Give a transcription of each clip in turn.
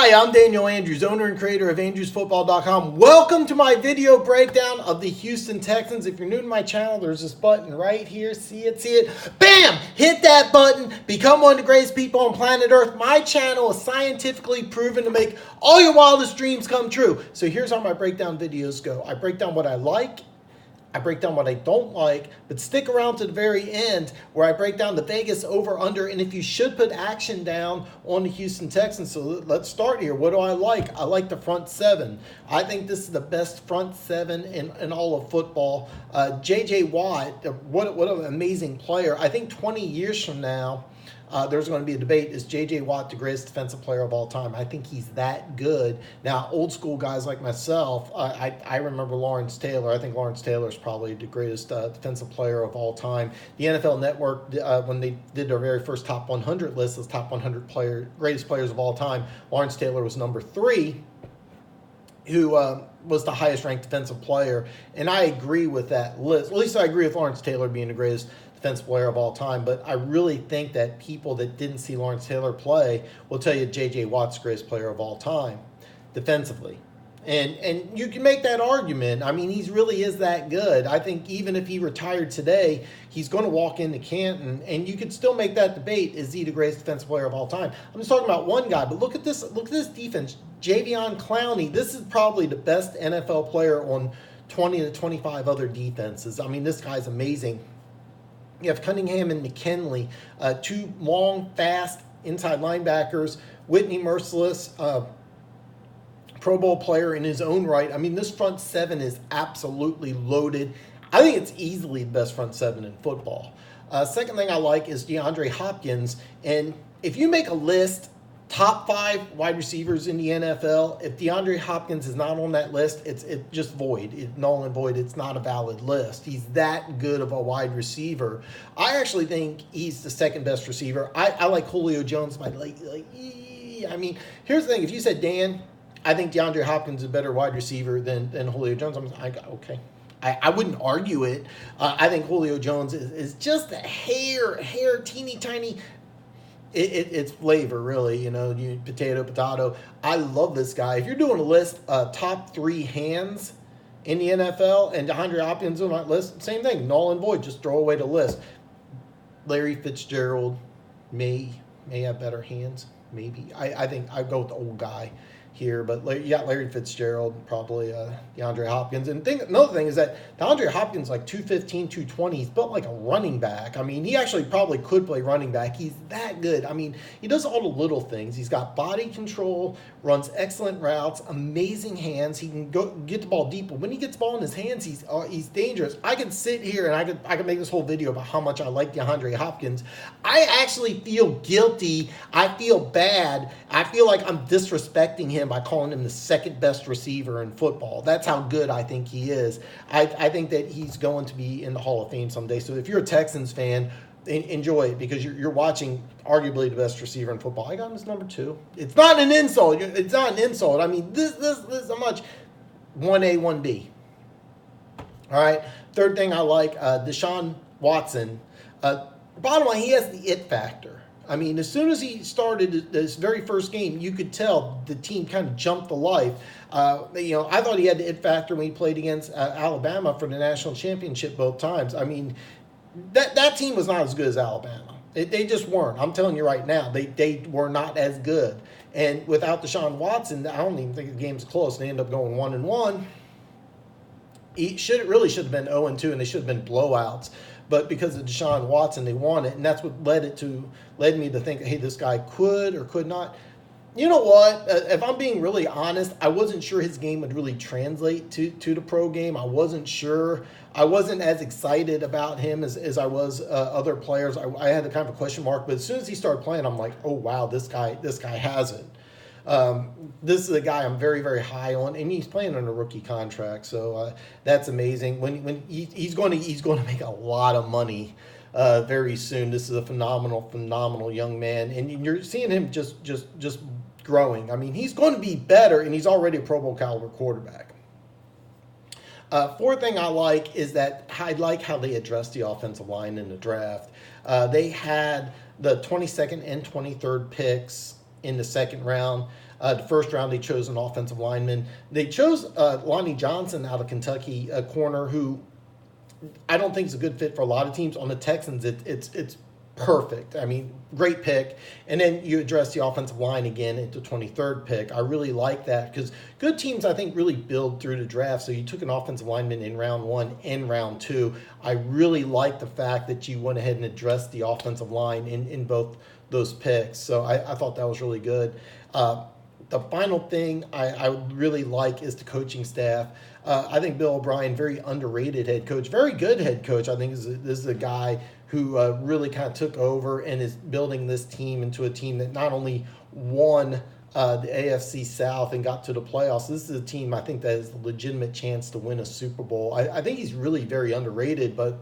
Hi, I'm Daniel Andrews, owner and creator of Andrewsfootball.com. Welcome to my video breakdown of the Houston Texans. If you're new to my channel, there's this button right here. See it? Bam! Hit that button. Become one of the greatest people on planet Earth. My channel is scientifically proven to make all your wildest dreams come true. So here's how my breakdown videos go. I break down what I like. I break down what I don't like, but stick around to the very end where I break down the Vegas over-under and if you should put action down on the Houston Texans. So let's start here. What do I like? I like the front seven. I think this is the best front seven in all of football. J.J. Watt, what an amazing player. I think 20 years from now, there's going to be a debate, is J.J. Watt the greatest defensive player of all time? I think he's that good. Now, old school guys like myself, I remember Lawrence Taylor. I think Lawrence Taylor is probably the greatest defensive player of all time. The NFL Network, when they did their very first top 100 list, those top 100 greatest players of all time, Lawrence Taylor was number 3, who was the highest ranked defensive player. And I agree with that list. At least I agree with Lawrence Taylor being the greatest defensive player of all time, but I really think that people that didn't see Lawrence Taylor play will tell you J.J. Watt's the greatest player of all time defensively. And you can make that argument. I mean, he really is that good. I think even if he retired today, he's going to walk into Canton, and you could still make that debate, is he the greatest defensive player of all time? I'm just talking about one guy, but look at this defense. Jadeveon Clowney, this is probably the best NFL player on 20 to 25 other defenses. I mean, this guy's amazing. You have Cunningham and McKinley, two long, fast inside linebackers. Whitney Merciless, Pro Bowl player in his own right. I mean, this front seven is absolutely loaded. I think it's easily the best front seven in football. Second thing I like is DeAndre Hopkins. And if you make a list, top 5 wide receivers in the NFL, if DeAndre Hopkins is not on that list, it's just void. It's null and void. It's not a valid list. He's that good of a wide receiver. I actually think he's the second best receiver. I like Julio Jones. I mean, here's the thing. If you said, Dan, I think DeAndre Hopkins is a better wide receiver than Julio Jones, okay. I wouldn't argue it. I think Julio Jones is just a hair, teeny tiny. It's flavor, really, potato. I love this guy. If you're doing a list, top 3 hands in the NFL, and DeAndre Hopkins on that list, same thing, null and void, just throw away the list. Larry Fitzgerald may have better hands, maybe. I think I'd go with the old guy here, but you got Larry Fitzgerald, probably DeAndre Hopkins. And another thing is that DeAndre Hopkins, like 215, 220, he's built like a running back. I mean, he actually probably could play running back. He's that good. I mean, he does all the little things. He's got body control, runs excellent routes, amazing hands. He can get the ball deep, but when he gets the ball in his hands, he's dangerous. I could sit here and I could make this whole video about how much I like DeAndre Hopkins. I actually feel guilty. I feel bad. I feel like I'm disrespecting him by calling him the second best receiver in football. That's how good I think he is. I think that he's going to be in the Hall of Fame someday. So if you're a Texans fan, enjoy it, because you're watching arguably the best receiver in football. I got him as number 2. It's not an insult. It's not an insult. I mean, this is how much 1A, 1B. All right. Third thing I like, Deshaun Watson. Bottom line, he has the it factor. I mean, as soon as he started this very first game, you could tell the team kind of jumped to life. I thought he had the it factor when he played against Alabama for the national championship both times. I mean, that team was not as good as Alabama. They just weren't. I'm telling you right now, they were not as good. And without Deshaun Watson, I don't even think the game's close. They end up going 1-1. It really should have been 0-2, and they should have been blowouts. But because of Deshaun Watson, they won it, and that's what led me to think, hey, this guy could or could not. You know what? If I'm being really honest, I wasn't sure his game would really translate to the pro game. I wasn't sure. I wasn't as excited about him as I was other players. I had a kind of a question mark, but as soon as he started playing, I'm like, oh wow, this guy has it. This is a guy I'm very, very high on, and he's playing on a rookie contract, so that's amazing. When he's going to make a lot of money very soon. This is a phenomenal young man, and you're seeing him just growing. I mean, he's going to be better, and he's already a Pro Bowl caliber quarterback. Fourth thing I like is that I like how they addressed the offensive line in the draft. They had the 22nd and 23rd picks in the second round. The first round, they chose an offensive lineman. They chose Lonnie Johnson out of Kentucky, a corner who I don't think is a good fit for a lot of teams. On the Texans, it's perfect. I mean, great pick. And then you address the offensive line again at the 23rd pick. I really like that because good teams, I think, really build through the draft. So you took an offensive lineman in round 1 and round 2. I really like the fact that you went ahead and addressed the offensive line in both those picks. So I thought that was really good. The final thing I really like is the coaching staff. I think Bill O'Brien, very underrated head coach, very good head coach. I think this is a guy who really kind of took over and is building this team into a team that not only won the AFC South and got to the playoffs. This is a team I think that has a legitimate chance to win a Super Bowl. I think he's really very underrated, but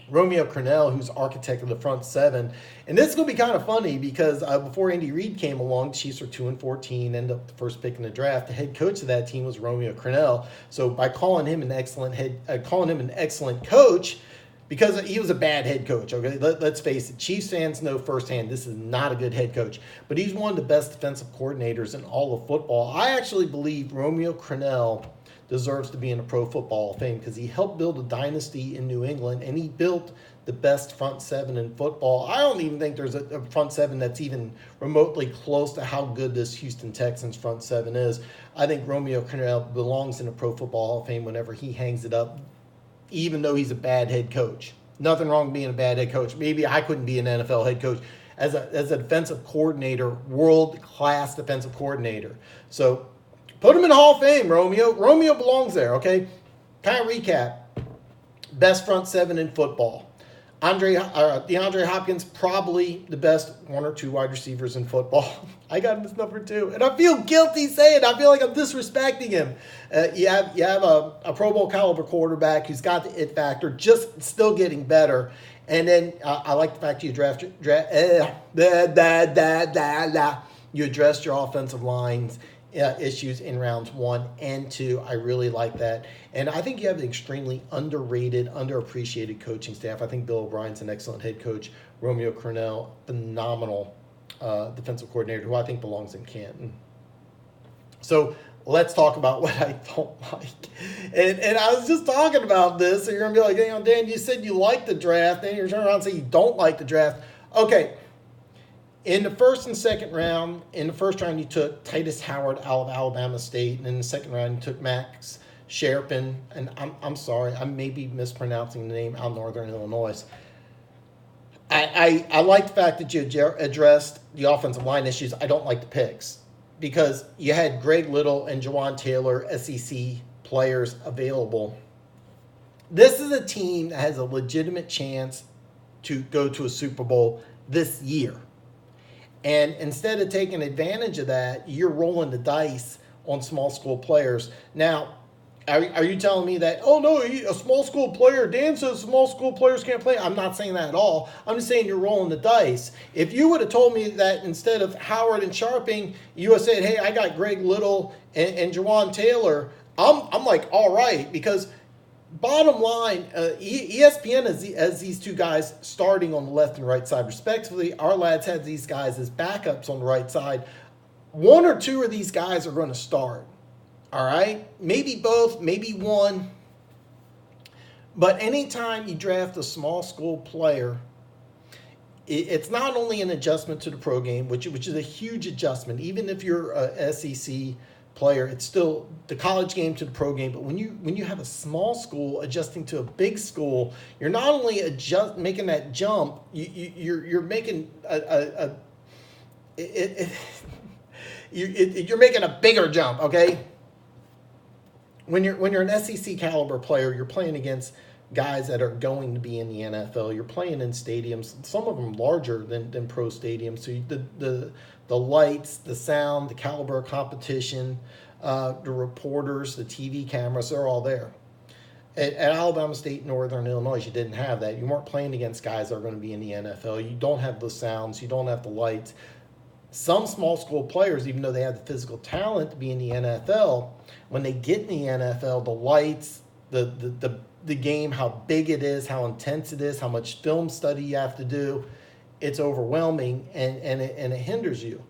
Romeo Crennel, who's architect of the front seven. And this is going to be kind of funny because before Andy Reid came along, the Chiefs were 2-14, ended up the first pick in the draft. The head coach of that team was Romeo Crennel. So by calling him an excellent coach, because he was a bad head coach, okay? Let's face it, Chiefs fans know firsthand this is not a good head coach. But he's one of the best defensive coordinators in all of football. I actually believe Romeo Crennel deserves to be in the Pro Football Hall of Fame because he helped build a dynasty in New England and he built the best front seven in football. I don't even think there's a front seven that's even remotely close to how good this Houston Texans front seven is. I think Romeo Crennel belongs in the Pro Football Hall of Fame whenever he hangs it up, even though he's a bad head coach. Nothing wrong with being a bad head coach. Maybe I couldn't be an NFL head coach. As a defensive coordinator, world-class defensive coordinator. So put him in the Hall of Fame, Romeo. Romeo belongs there, okay? Kind of recap. Best front seven in football. DeAndre Hopkins, probably the best 1 or 2 wide receivers in football. I got him as number 2. And I feel guilty saying it. I feel like I'm disrespecting him. You have a Pro Bowl caliber quarterback who's got the it factor, just still getting better. And then I like the fact you you addressed your offensive lines issues in rounds 1 and 2. I really like that. And I think you have an extremely underrated, underappreciated coaching staff. I think Bill O'Brien's an excellent head coach. Romeo Crennel, phenomenal defensive coordinator who I think belongs in Canton. So let's talk about what I don't like. And I was just talking about this, and you're going to be like, hey, Dan, you said you like the draft, then you're turning around and say you don't like the draft. Okay. In the first and second round, in the first round, you took Titus Howard out of Alabama State. And in the second round, you took Max Sherpin. And I'm sorry, I may be mispronouncing the name, out of Northern Illinois. I like the fact that you addressed the offensive line issues. I don't like the picks because you had Greg Little and Jawan Taylor, SEC players, available. This is a team that has a legitimate chance to go to a Super Bowl this year. And instead of taking advantage of that, you're rolling the dice on small school players. Now, are you telling me that, oh, no, a small school player, Dan says small school players can't play? I'm not saying that at all. I'm just saying you're rolling the dice. If you would have told me that instead of Howard and Sharping, you would have said, hey, I got Greg Little and Jawan Taylor, I'm like, all right, because bottom line, ESPN has these 2 guys starting on the left and right side respectively. Our lads had these guys as backups on the right side. 1 or 2 of these guys are going to start. All right? Maybe both, maybe one. But anytime you draft a small school player, it's not only an adjustment to the pro game, which is a huge adjustment. Even if you're a SEC player, it's still the college game to the pro game. But when you have a small school adjusting to a big school, you're not only making that jump, you're making you're making a bigger jump. Okay, when you're an SEC caliber player, you're playing against guys that are going to be in the NFL. You're playing in stadiums, some of them larger than pro stadiums. So the lights, the sound, the caliber of competition, the reporters, the TV cameras, they're all there. At Alabama State, Northern Illinois, you didn't have that. You weren't playing against guys that are going to be in the NFL. You don't have the sounds. You don't have the lights. Some small school players, even though they have the physical talent to be in the NFL, when they get in the NFL, the lights, the game, how big it is, how intense it is, how much film study you have to do, it's overwhelming and it hinders you.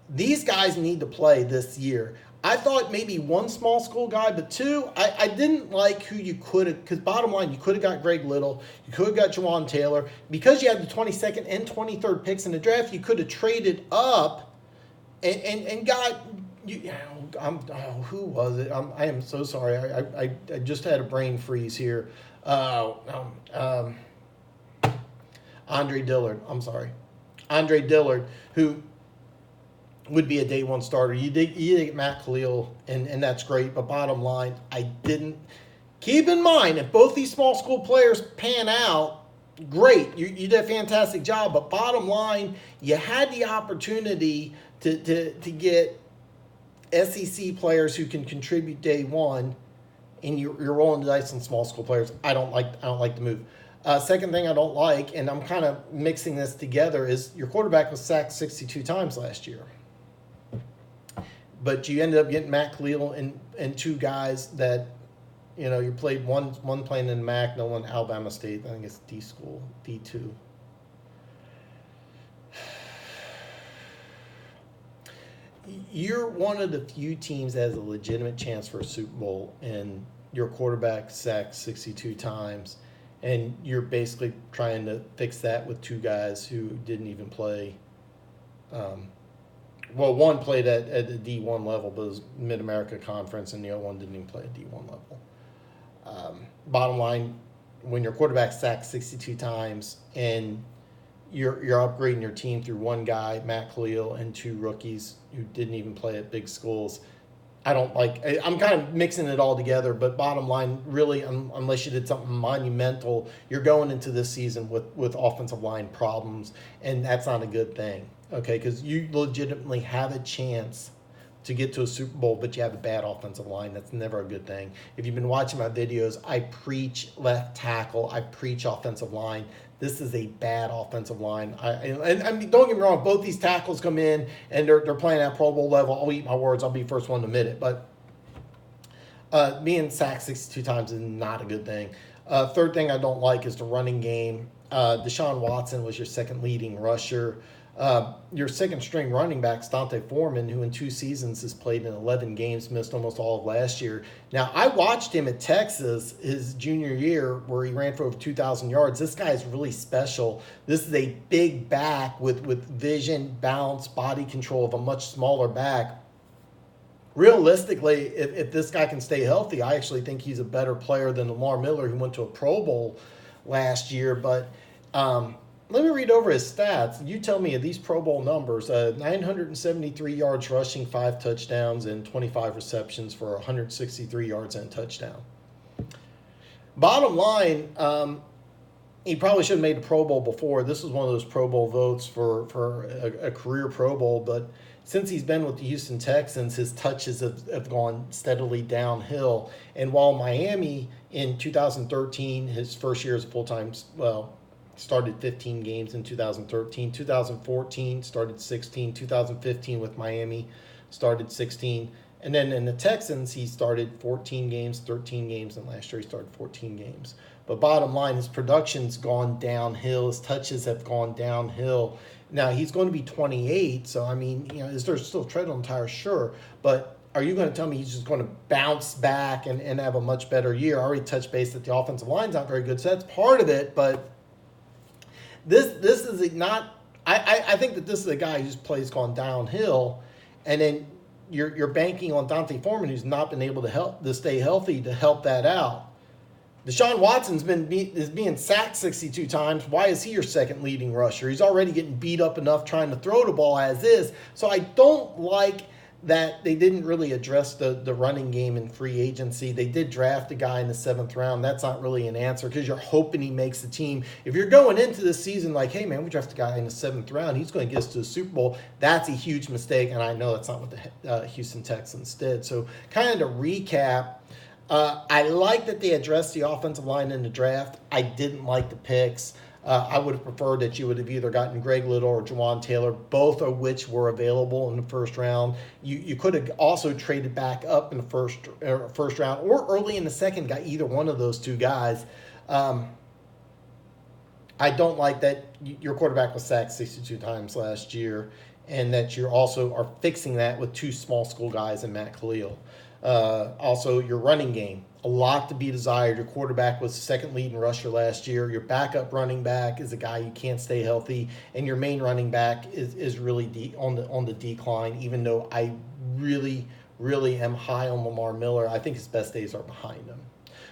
These guys need to play this year. I thought maybe one small school guy, but two, I didn't like who you could have, because bottom line, you could have got Greg Little, you could have got Jawan Taylor. Because you had the 22nd and 23rd picks in the draft, you could have traded up and got, who was it? I am so sorry. I just had a brain freeze here. Andre Dillard. I'm sorry. Andre Dillard, who would be a day one starter. You get Matt Khalil, and that's great. But bottom line, I didn't. Keep in mind, if both these small school players pan out, great. You did a fantastic job. But bottom line, you had the opportunity to get SEC players who can contribute day one, and you're rolling the dice on small school players. I don't like the move. Second thing I don't like, and I'm kind of mixing this together, is your quarterback was sacked 62 times last year. But you ended up getting Matt Khalil and two guys that, you played one playing in MAC, no one Alabama State. I think it's D school, D2. You're one of the few teams that has a legitimate chance for a Super Bowl, and your quarterback sacked 62 times, and you're basically trying to fix that with two guys who didn't even play. One played at the D1 level, but it was Mid-America Conference, and the other one didn't even play at D1 level. Bottom line, when your quarterback sacked 62 times and you're upgrading your team through one guy, Matt Khalil, and two rookies who didn't even play at big schools, I'm kind of mixing it all together, but bottom line, really, unless you did something monumental, you're going into this season with offensive line problems, and that's not a good thing. Okay, because you legitimately have a chance to get to a Super Bowl, but you have a bad offensive line. That's never a good thing. If you've been watching my videos, I preach left tackle. I preach offensive line. This is a bad offensive line. I mean, don't get me wrong. Both these tackles come in, and they're playing at Pro Bowl level. I'll eat my words. I'll be the first one to admit it. But being sacked 62 times is not a good thing. Third thing I don't like is the running game. Deshaun Watson was your second leading rusher. Your second string running back, Dante Foreman, who in 2 seasons has played in 11 games, missed almost all of last year. Now, I watched him at Texas his junior year where he ran for over 2,000 yards. This guy is really special. This is a big back with vision, balance, body control of a much smaller back. Realistically, if this guy can stay healthy, I actually think he's a better player than Lamar Miller, who went to a Pro Bowl last year. But let me read over his stats. You tell me, of these Pro Bowl numbers, 973 yards rushing, 5 touchdowns, and 25 receptions for 163 yards and a touchdown. Bottom line, he probably should have made the Pro Bowl before. This was one of those Pro Bowl votes for a career Pro Bowl, but since he's been with the Houston Texans, his touches have gone steadily downhill. And while Miami in 2013, his first year as a full-time, started 15 games in 2013. 2014 started 16. 2015 with Miami started 16. And then in the Texans, he started 14 games, 13 games, and last year he started 14 games. But bottom line, his production's gone downhill. His touches have gone downhill. Now, he's going to be 28, so, I mean, is there still tread on tires? Sure. But are you going to tell me he's just going to bounce back and have a much better year? I already touched base that the offensive line's not very good, so that's part of it, but This is not. I think that this is a guy whose play's gone downhill, and then you're banking on Dante Foreman, who's not been able to stay healthy, to help that out. Deshaun Watson's is being sacked 62 times. Why is he your second leading rusher? He's already getting beat up enough trying to throw the ball as is. So I don't like that they didn't really address the running game in free agency. They did draft a guy in the 7th round. That's not really an answer because you're hoping he makes the team. If you're going into this season like, hey, man, we drafted a guy in the 7th round, he's going to get us to the Super Bowl, that's a huge mistake, and I know that's not what the Houston Texans did. So kind of to recap, I like that they addressed the offensive line in the draft. I didn't like the picks. I would have preferred that you would have either gotten Greg Little or Jawan Taylor, both of which were available in the first round. You could have also traded back up in the first round or early in the second, got either one of those two guys. I don't like that your quarterback was sacked 62 times last year, and that you also are fixing that with two small school guys in Matt Khalil. Also, your running game, a lot to be desired. Your quarterback was the second leading rusher last year. Your backup running back is a guy you can't stay healthy, and your main running back is really on the decline. Even though I really am high on Lamar Miller, I think his best days are behind him.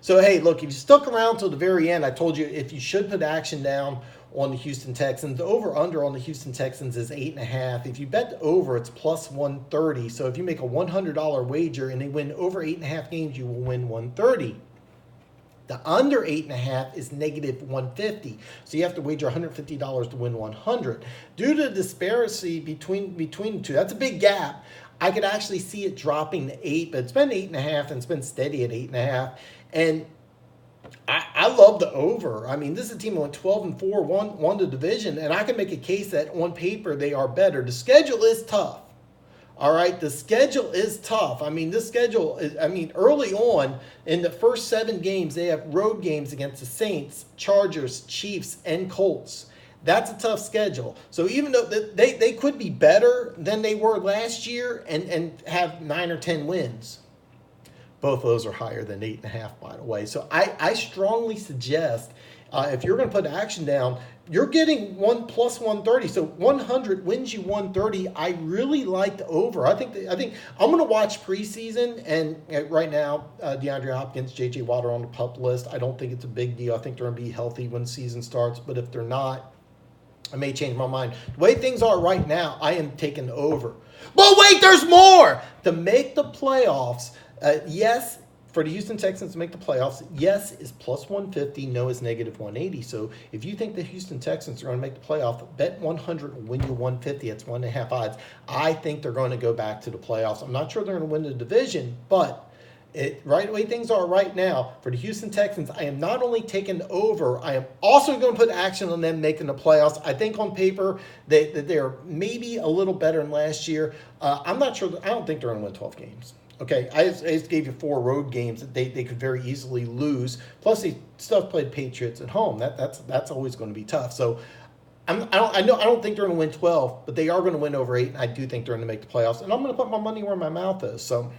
So hey, look, if you stuck around till the very end, I told you if you should put action down on the Houston Texans. The over-under on the Houston Texans is 8.5. If you bet the over, it's plus 130. So if you make a $100 wager and they win over 8.5 games, you will win 130. The under 8.5 is negative 150. So you have to wager $150 to win 100. Due to the disparity between the two, that's a big gap. I could actually see it dropping to 8, but it's been 8.5 and it's been steady at 8.5. And I love the over. I mean, this is a team that went 12-4, won the division, and I can make a case that on paper they are better. The schedule is tough. All right, the schedule is tough. I mean, this schedule is, early on in the first 7 games, they have road games against the Saints, Chargers, Chiefs, and Colts. That's a tough schedule. So even though they could be better than they were last year and have 9 or 10 wins, both of those are higher than 8.5, by the way. So I strongly suggest if you're going to put action down, you're getting plus 130. So 100 wins you 130. I really like the over. I think I'm going to watch preseason, and right now DeAndre Hopkins, J.J. Watt are on the PUP list. I don't think it's a big deal. I think they're going to be healthy when the season starts. But if they're not, I may change my mind. The way things are right now, I am taking the over. But wait, there's more. To make the playoffs, yes, for the Houston Texans to make the playoffs, yes is plus 150, no is negative 180. So if you think the Houston Texans are going to make the playoff, bet 100 will win you 150. It's 1.5 odds. I think they're going to go back to the playoffs. I'm not sure they're going to win the division, but right the way things are right now, for the Houston Texans, I am not only taking over, I am also going to put action on them making the playoffs. I think on paper they're maybe a little better than last year. I'm not sure. I don't think they're going to win 12 games. Okay, I just gave you 4 road games that they could very easily lose. Plus, they still played Patriots at home. That's always going to be tough. So I don't think they're going to win 12, but they are going to win over 8, and I do think they're going to make the playoffs. And I'm going to put my money where my mouth is. So,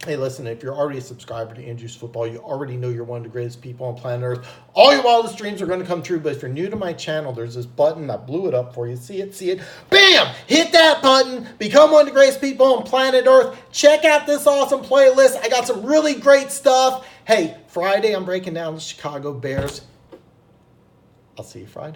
hey, listen, if you're already a subscriber to Andrew's Football, you already know you're one of the greatest people on planet Earth. All your wildest dreams are going to come true, but if you're new to my channel, there's this button. I blew it up for you. See it? Bam! Hit that button. Become one of the greatest people on planet Earth. Check out this awesome playlist. I got some really great stuff. Hey, Friday, I'm breaking down the Chicago Bears. I'll see you Friday.